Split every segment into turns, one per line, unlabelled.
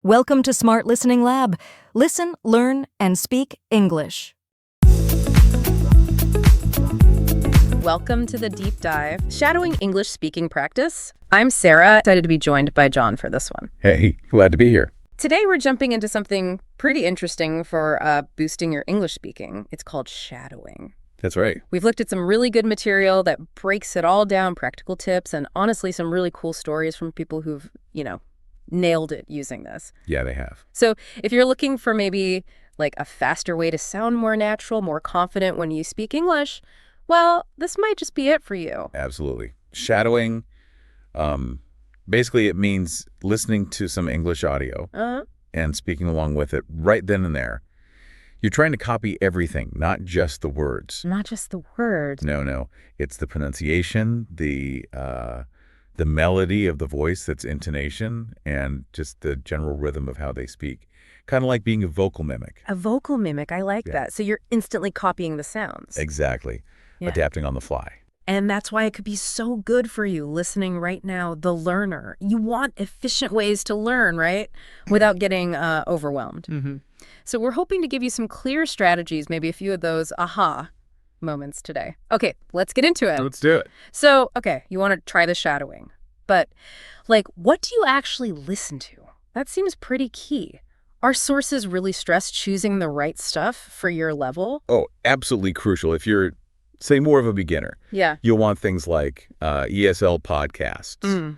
Welcome to Smart Listening Lab. Listen, learn, and speak English.
Welcome to the deep dive, Shadowing English Speaking Practice. I'm Sarah, excited to be joined by John for this one.
Hey, glad to be here.
Today we're jumping into something pretty interesting for boosting your English speaking. It's called shadowing.
That's right.
We've looked at some really good material that breaks it all down, practical tips, and honestly some really cool stories from people who've, nailed it using this.
Yeah, they have.
So if you're looking for maybe like a faster way to sound more natural, more confident when you speak English, well, this might just be it for you.
Absolutely. Shadowing, basically it means listening to some English audio and speaking along with it right then and there. You're trying to copy everything, not just the words.
Not just the words.
No. It's the pronunciation, the melody of the voice, that's intonation, and just the general rhythm of how they speak. Kind of like being a vocal mimic.
A vocal mimic. I like
Yeah.
that. So you're instantly copying the sounds.
Exactly.
Yeah.
Adapting on the fly.
And that's why it could be so good for you listening right now, the learner. You want efficient ways to learn, right? Without getting overwhelmed.
Mm-hmm.
So we're hoping to give you some clear strategies, maybe a few of those aha moments today. Okay, let's get into it.
Let's do it.
So, okay, you want to try the shadowing. But, what do you actually listen to? That seems pretty key. Are sources really stress choosing the right stuff for your level?
Oh, absolutely crucial. If you're, say, more of a beginner,
Yeah.
you'll want things like ESL podcasts,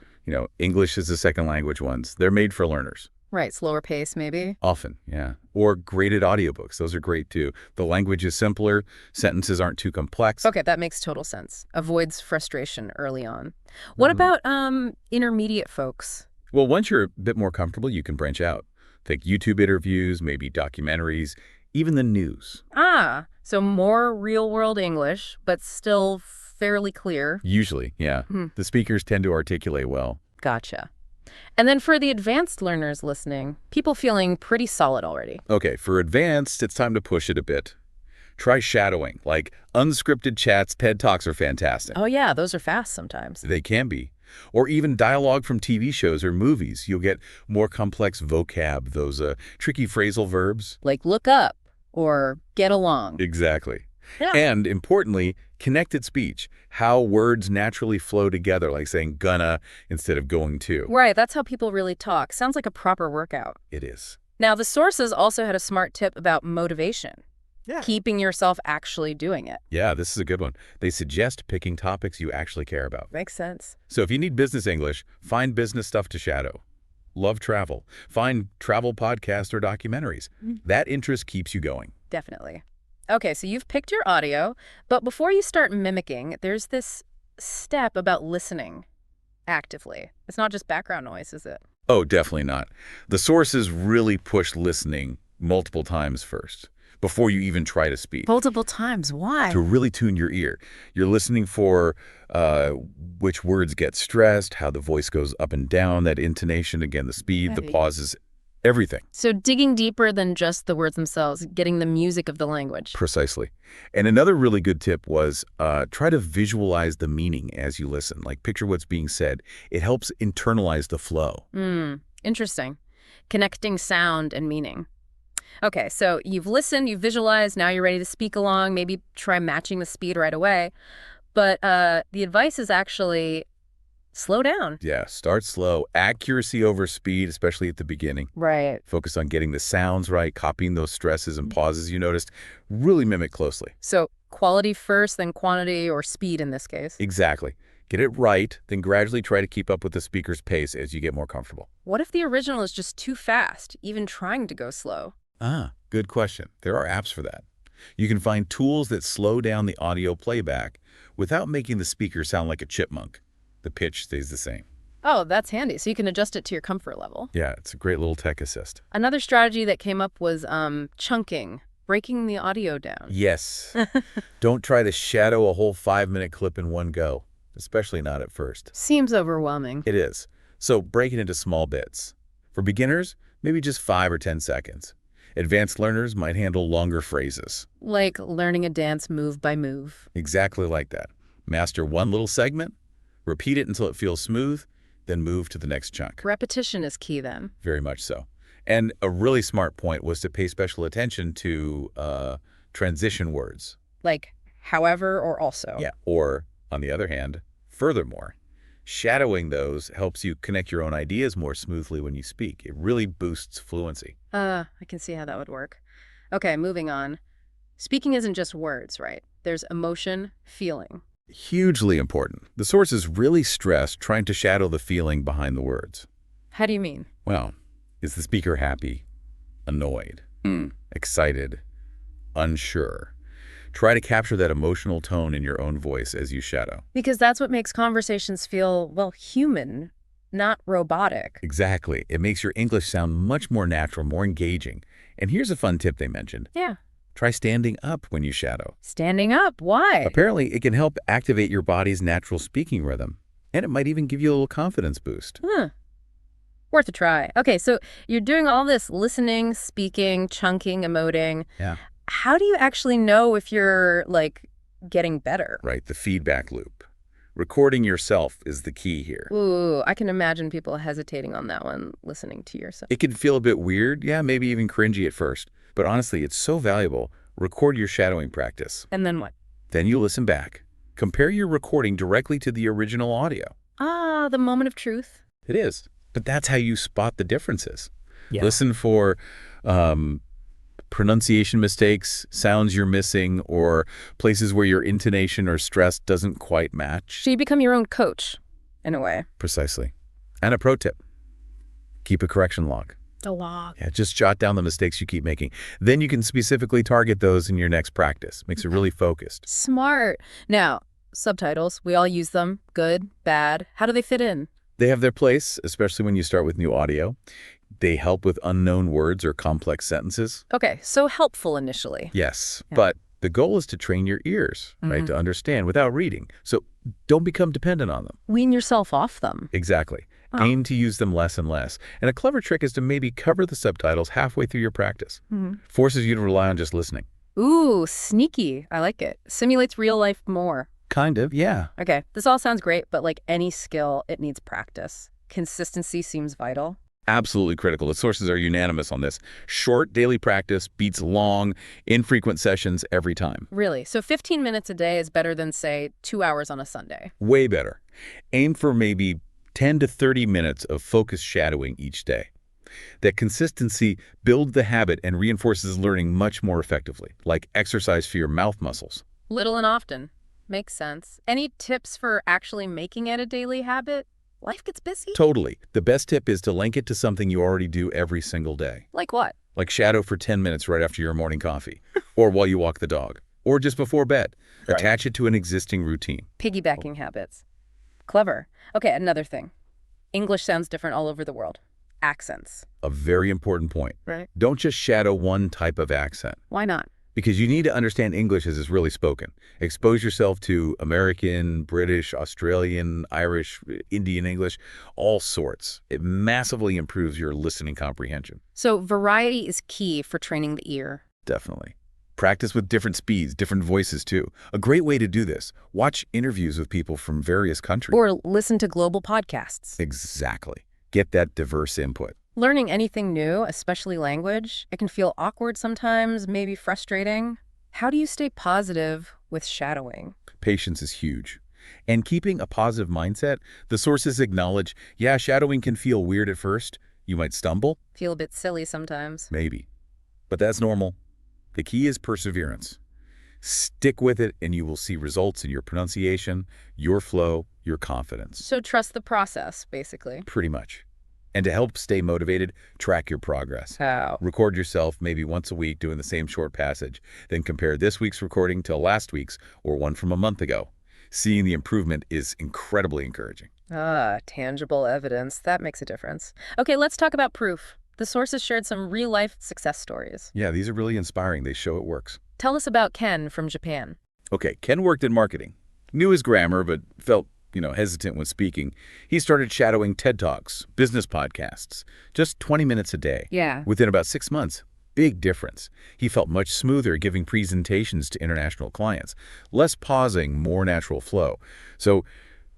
English as a second language ones. They're made for learners.
Right, slower pace maybe.
Often, yeah. Or graded audiobooks. Those are great too. The language is simpler. Sentences aren't too complex.
Okay, that makes total sense. Avoids frustration early on. What about intermediate folks?
Well, once you're a bit more comfortable, you can branch out. Take YouTube interviews, maybe documentaries, even the news.
So more real-world English, but still fairly clear.
Usually, yeah. The speakers tend to articulate well.
Gotcha. And then for the advanced learners listening, people feeling pretty solid already.
Okay, for advanced, it's time to push it a bit. Try shadowing, like unscripted chats. TED Talks are fantastic.
Oh yeah, those are fast sometimes.
They can be. Or even dialogue from TV shows or movies. You'll get more complex vocab, those tricky phrasal verbs.
Like look up or get along.
Exactly.
Yeah.
And importantly, connected speech, how words naturally flow together, like saying gonna instead of going to.
Right, that's how people really talk. Sounds like a proper workout.
It is.
Now, the sources also had a smart tip about motivation.
Yeah.
Keeping yourself actually doing it.
Yeah, this is a good one. They suggest picking topics you actually care about.
Makes sense.
So if you need business English, find business stuff to shadow. Love travel. Find travel podcasts or documentaries. That interest keeps you going.
Definitely. Okay, so you've picked your audio, but before you start mimicking, there's this step about listening actively. It's not just background noise, is it?
Oh, definitely not. The sources really push listening multiple times first, before you even try to speak.
Multiple times. Why?
To really tune your ear. You're listening for which words get stressed, how the voice goes up and down, that intonation, again, the speed, the pauses, everything.
So digging deeper than just the words themselves, getting the music of the language.
Precisely. And another really good tip was try to visualize the meaning as you listen. Like picture what's being said. It helps internalize the flow.
Interesting. Connecting sound and meaning. Okay, so you've listened, you've visualized, now you're ready to speak along. Maybe try matching the speed right away. But the advice is actually slow down.
Yeah, start slow. Accuracy over speed, especially at the beginning.
Right.
Focus on getting the sounds right, copying those stresses and pauses you noticed. Really mimic closely.
So quality first, then quantity or speed in this case.
Exactly. Get it right, then gradually try to keep up with the speaker's pace as you get more comfortable.
What if the original is just too fast, even trying to go slow?
Good question. There are apps for that. You can find tools that slow down the audio playback without making the speaker sound like a chipmunk. The pitch stays the same.
Oh, that's handy. So you can adjust it to your comfort level.
Yeah, it's a great little tech assist.
Another strategy that came up was chunking, breaking the audio down.
Yes. Don't try to shadow a whole 5-minute clip in one go, especially not at first.
Seems overwhelming.
It is. So break it into small bits. For beginners, maybe just 5 or 10 seconds. Advanced learners might handle longer phrases.
Like learning a dance move by move.
Exactly like that. Master one little segment, repeat it until it feels smooth, then move to the next chunk.
Repetition is key then.
Very much so. And a really smart point was to pay special attention to transition words.
Like, however or also.
Yeah. Or, on the other hand, furthermore. Shadowing those helps you connect your own ideas more smoothly when you speak. It really boosts fluency.
I can see how that would work. Okay, moving on. Speaking isn't just words, right? There's emotion, feeling.
Hugely important. The sources really stress trying to shadow the feeling behind the words.
How do you mean?
Well, is the speaker happy, annoyed, excited, unsure? Try to capture that emotional tone in your own voice as you shadow.
Because that's what makes conversations feel, well, human, not robotic.
Exactly. It makes your English sound much more natural, more engaging. And here's a fun tip they mentioned.
Yeah.
Try standing up when you shadow.
Standing up? Why?
Apparently, it can help activate your body's natural speaking rhythm. And it might even give you a little confidence boost.
Huh. Worth a try. Okay, so you're doing all this listening, speaking, chunking, emoting.
Yeah.
How do you actually know if you're, like, getting better?
Right, the feedback loop. Recording yourself is the key here.
Ooh, I can imagine people hesitating on that one, listening to yourself.
It can feel a bit weird, yeah, maybe even cringy at first. But honestly, it's so valuable. Record your shadowing practice.
And then what?
Then you listen back. Compare your recording directly to the original audio.
Ah, the moment of truth.
It is. But that's how you spot the differences.
Yeah.
Listen for pronunciation mistakes, sounds you're missing, or places where your intonation or stress doesn't quite match.
So you become your own coach, in a way.
Precisely. And a pro tip. Keep a correction log.
The log.
Yeah, just jot down the mistakes you keep making. Then you can specifically target those in your next practice. Makes it really focused.
Smart. Now, subtitles, we all use them. Good, bad. How do they fit in?
They have their place, especially when you start with new audio. They help with unknown words or complex sentences.
Okay, so helpful initially.
Yes,
Yeah.
but the goal is to train your ears, right, to understand without reading. So don't become dependent on them.
Wean yourself off them.
Exactly.
Oh.
Aim to use them less and less. And a clever trick is to maybe cover the subtitles halfway through your practice. Forces you to rely on just listening.
Ooh, sneaky. I like it. Simulates real life more.
Kind of, yeah.
Okay, this all sounds great, but like any skill, it needs practice. Consistency seems vital.
Absolutely critical. The sources are unanimous on this. Short daily practice beats long, infrequent sessions every time.
Really? So 15 minutes a day is better than, say, 2 hours on a Sunday?
Way better. Aim for maybe 10 to 30 minutes of focused shadowing each day. That consistency builds the habit and reinforces learning much more effectively, like exercise for your mouth muscles.
Little and often. Makes sense. Any tips for actually making it a daily habit? Life gets busy.
Totally. The best tip is to link it to something you already do every single day.
Like what?
Like shadow for 10 minutes right after your morning coffee, or while you walk the dog, or just before bed.
Right.
Attach it to an existing routine.
Piggybacking habits. Clever. Okay, another thing. English sounds different all over the world. Accents.
A very important point.
Right.
Don't just shadow one type of accent,
Why not?
because you need to understand English as it's really spoken. Expose yourself to American, British, Australian, Irish, Indian English, all sorts. It massively improves your listening comprehension.
So variety is key for training the ear.
Definitely. Practice with different speeds, different voices too. A great way to do this, watch interviews with people from various countries.
Or listen to global podcasts.
Exactly. Get that diverse input.
Learning anything new, especially language, it can feel awkward sometimes, maybe frustrating. How do you stay positive with shadowing?
Patience is huge. And keeping a positive mindset, the sources acknowledge, yeah, shadowing can feel weird at first. You might stumble,
Feel a bit silly sometimes.
maybe. But that's normal. The key is perseverance. Stick with it and you will see results in your pronunciation, your flow, your confidence.
So trust the process, basically.
Pretty much. And to help stay motivated, track your progress.
How?
Record yourself maybe once a week doing the same short passage. Then compare this week's recording to last week's or one from a month ago. Seeing the improvement is incredibly encouraging.
Ah, tangible evidence. That makes a difference. Okay, let's talk about proof. The sources shared some real-life success stories.
Yeah, these are really inspiring. They show it works.
Tell us about Ken from Japan.
Okay, Ken worked in marketing. Knew his grammar, but felt, hesitant when speaking. He started shadowing TED Talks, business podcasts, just 20 minutes a day.
Yeah.
Within about 6 months, big difference. He felt much smoother giving presentations to international clients. Less pausing, more natural flow. So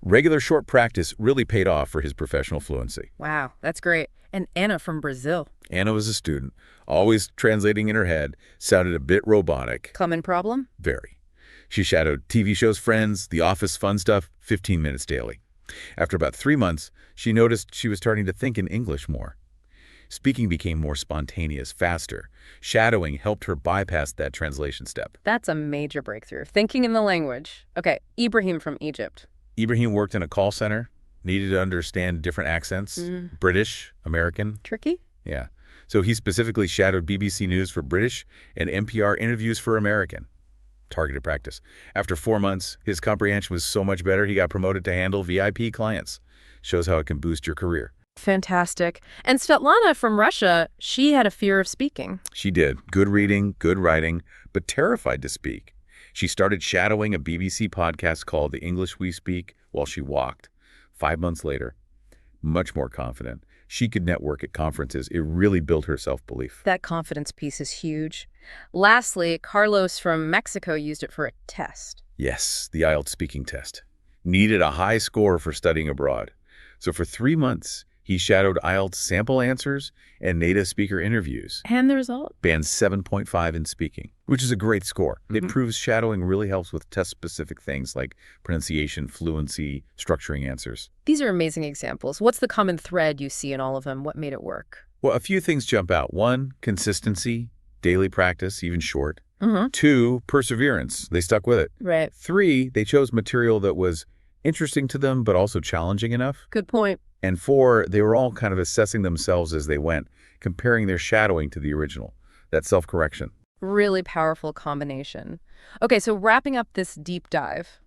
regular short practice really paid off for his professional fluency.
Wow, that's great. And Anna from Brazil.
Anna was a student, always translating in her head, sounded a bit robotic.
Common problem?
Very. She shadowed TV shows Friends, The Office, fun stuff, 15 minutes daily. After about 3 months, she noticed she was starting to think in English more. Speaking became more spontaneous, faster. Shadowing helped her bypass that translation step.
That's a major breakthrough. Thinking in the language. Okay, Ibrahim from Egypt.
Ibrahim worked in a call center, needed to understand different accents, British, American.
Tricky?
Yeah. So he specifically shadowed BBC News for British and NPR interviews for American. Targeted practice. After 4 months, his comprehension was so much better he got promoted to handle VIP clients. Shows how it can boost your career.
Fantastic. And Svetlana from Russia, she had a fear of speaking.
She did. Good reading, good writing, but terrified to speak. She started shadowing a BBC podcast called The English We Speak while she walked. 5 months later, much more confident. She could network at conferences. It really built her self-belief.
That confidence piece is huge. Lastly, Carlos from Mexico used it for a test.
Yes, the Ielts speaking test. Needed a high score for studying abroad. So for 3 months, he shadowed Ielts sample answers and native speaker interviews.
And the result?
Band 7.5 in speaking, which is a great score. It proves shadowing really helps with test-specific things like pronunciation, fluency, structuring answers.
These are amazing examples. What's the common thread you see in all of them? What made it work?
Well, a few things jump out. 1, consistency, daily practice, even short. 2, perseverance. They stuck with it.
Right.
3, they chose material that was interesting to them, but also challenging enough.
Good point.
And 4, they were all kind of assessing themselves as they went, comparing their shadowing to the original, that self-correction.
Really powerful combination. Okay, so wrapping up this deep dive,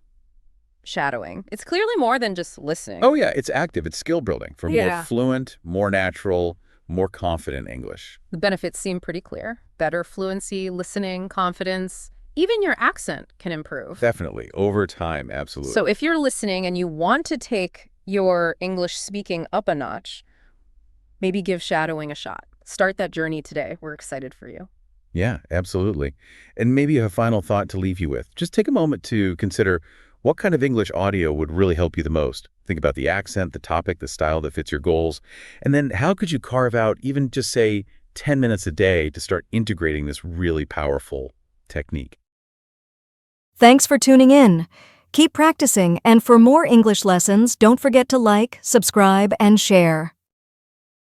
shadowing. It's clearly more than just listening.
Oh yeah, it's active. It's skill building for more
Yeah.
fluent, more natural, more confident English.
The benefits seem pretty clear. Better fluency, listening, confidence. Even your accent can improve.
Definitely. Over time, absolutely.
So if you're listening and you want to take your English speaking up a notch, maybe give shadowing a shot. Start that journey today. We're excited for you.
Yeah, absolutely. And maybe a final thought to leave you with. Just take a moment to consider what kind of English audio would really help you the most. Think about the accent, the topic, the style that fits your goals. And then how could you carve out even just, say, 10 minutes a day to start integrating this really powerful technique?
Thanks for tuning in. Keep practicing, and for more English lessons, don't forget to like, subscribe, and share.